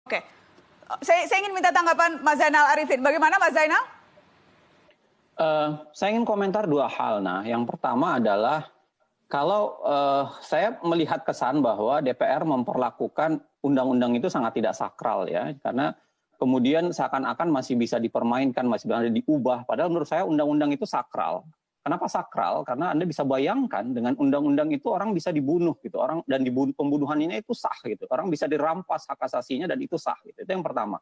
Oke, saya ingin minta tanggapan Mas Zainal Arifin. Bagaimana Mas Zainal? Saya ingin komentar dua hal. Nah, yang pertama adalah kalau saya melihat kesan bahwa DPR memperlakukan undang-undang itu sangat tidak sakral ya, karena kemudian seakan-akan masih bisa dipermainkan, masih bisa diubah. Padahal menurut saya undang-undang itu sakral. Kenapa sakral? Karena Anda bisa bayangkan dengan undang-undang itu orang bisa dibunuh gitu, dan pembunuhan ini itu sah gitu, orang bisa dirampas hak asasinya dan itu sah gitu. Itu yang pertama.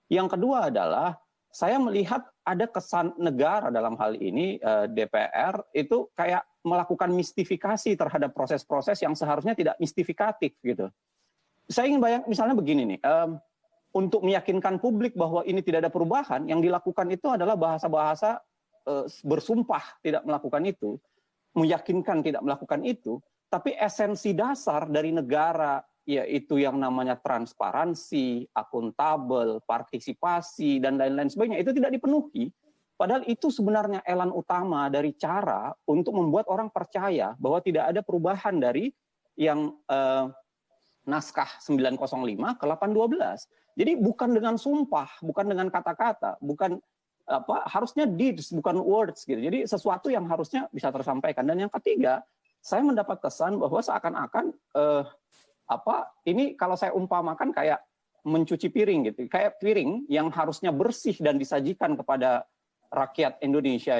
Yang kedua adalah saya melihat ada kesan negara dalam hal ini DPR itu kayak melakukan mistifikasi terhadap proses-proses yang seharusnya tidak mistifikatif gitu. Saya ingin bayang misalnya begini nih, untuk meyakinkan publik bahwa ini tidak ada perubahan, yang dilakukan itu adalah bahasa-bahasa bersumpah tidak melakukan itu, meyakinkan tidak melakukan itu, tapi esensi dasar dari negara yaitu yang namanya transparansi, akuntabel, partisipasi, dan lain-lain sebagainya, itu tidak dipenuhi. Padahal itu sebenarnya elan utama dari cara untuk membuat orang percaya bahwa tidak ada perubahan dari yang naskah 905 ke 812. Jadi bukan dengan sumpah, bukan dengan kata-kata, bukan harusnya deeds bukan words gitu. Jadi sesuatu yang harusnya bisa tersampaikan. Dan yang ketiga, saya mendapat kesan bahwa seakan-akan ini kalau saya umpamakan kayak mencuci piring gitu. Kayak piring yang harusnya bersih dan disajikan kepada rakyat Indonesia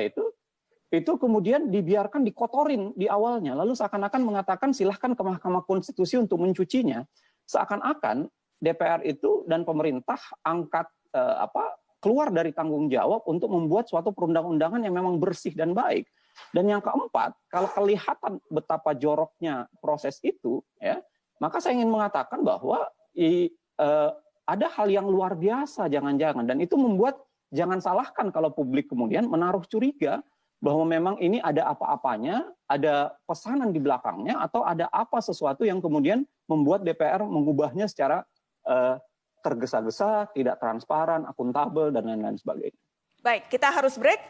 itu kemudian dibiarkan dikotorin di awalnya. Lalu seakan-akan mengatakan silahkan ke Mahkamah Konstitusi untuk mencucinya. Seakan-akan DPR itu dan pemerintah angkat keluar dari tanggung jawab untuk membuat suatu perundang-undangan yang memang bersih dan baik. Dan yang keempat, kalau kelihatan betapa joroknya proses itu, ya, maka saya ingin mengatakan bahwa ada hal yang luar biasa jangan-jangan. Dan itu membuat, jangan salahkan kalau publik kemudian menaruh curiga bahwa memang ini ada apa-apanya, ada pesanan di belakangnya, atau ada apa sesuatu yang kemudian membuat DPR mengubahnya secara tergesa-gesa, tidak transparan, akuntabel, dan lain-lain sebagainya. Baik, kita harus break.